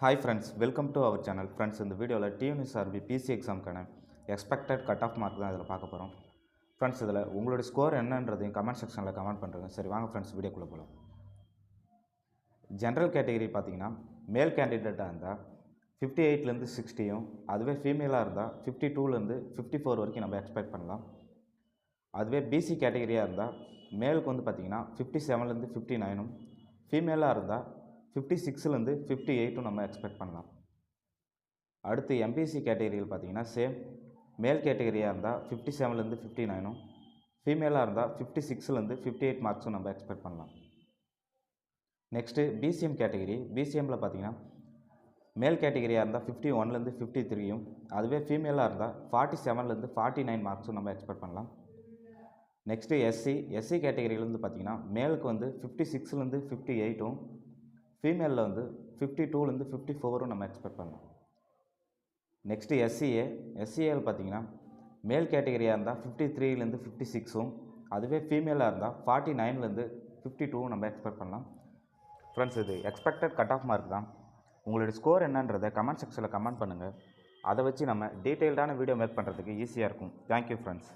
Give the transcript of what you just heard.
Hi friends, welcome to our channel. Friends, இந்த வீடியோவில் Tnusrb PC எக்ஸாமுக்கான எக்ஸ்பெக்டட் கட் ஆஃப் மார்க் தான் இதில் பார்க்க போகிறோம். ஃப்ரெண்ட்ஸ், இதில் உங்களுடைய ஸ்கோர் என்னன்றதையும் கமெண்ட் செக்ஷனில் கமெண்ட் பண்ணுறேங்க. சரி வாங்க ஃப்ரெண்ட்ஸ், வீடியோக்குள்ளே போகலாம். ஜென்ரல் கேட்டகரி பார்த்தீங்கன்னா மேல் கேண்டிடேட்டாக இருந்தால் 58லேருந்து 60யும், அதுவே ஃபீமேலாக இருந்தால் 52லேருந்து 54 வரைக்கும் நம்ம எக்ஸ்பெக்ட் பண்ணலாம். அதுவே பிசி கேட்டகரியாக இருந்தால் மேலுக்கு வந்து பார்த்திங்கன்னா 57லேருந்து 59ம், ஃபீமேலாக இருந்தால் 56லேருந்து 58ம் நம்ம எக்ஸ்பெக்ட் பண்ணலாம். அடுத்து எம்பிசி கேட்டகரியில் பார்த்தீங்கன்னா சேம் மேல் கேட்டகரியாக இருந்தால் 57லேருந்து 59ம், ஃபீமேலாக இருந்தால் 56லேருந்து 58 மார்க்ஸும் நம்ம எக்ஸ்பெக்ட் பண்ணலாம். Next BCM category. பிசிஎம்மில் பார்த்தீங்கன்னா மேல் கேட்டகரியாக இருந்தால் 51லேருந்து 53யும், அதுவே ஃபீமேலாக இருந்தால் 47லேருந்து 49 மார்க்ஸும் நம்ம எக்ஸ்பெக்ட் பண்ணலாம். நெக்ஸ்ட்டு எஸ்சி கேட்டகரியிலேருந்து பார்த்தீங்கன்னா மேலுக்கு வந்து 56லேருந்து 58ம், ஃபீமேலில் வந்து 52லேருந்து 54ம் நம்ம எக்ஸ்பெக்ட் பண்ணலாம். நெக்ஸ்ட்டு எஸ்சிஏவில் பார்த்தீங்கன்னா மேல் கேட்டகரியாக இருந்தால் 53லேருந்து 56ம், அதுவே ஃபீமேலாக இருந்தால் 49லேருந்து 52ம் நம்ம எக்ஸ்பெக்ட் பண்ணலாம். ஃப்ரெண்ட்ஸ், இது எக்ஸ்பெக்டட் கட் ஆஃப் மார்க் தான். உங்களுடைய ஸ்கோர் என்னன்றதை கமெண்ட் செக்ஷனில் கமெண்ட் பண்ணுங்கள். அதை வச்சு நம்ம டீட்டெயில்டான வீடியோ மேக் பண்ணுறதுக்கு ஈஸியாக இருக்கும். Thank you friends.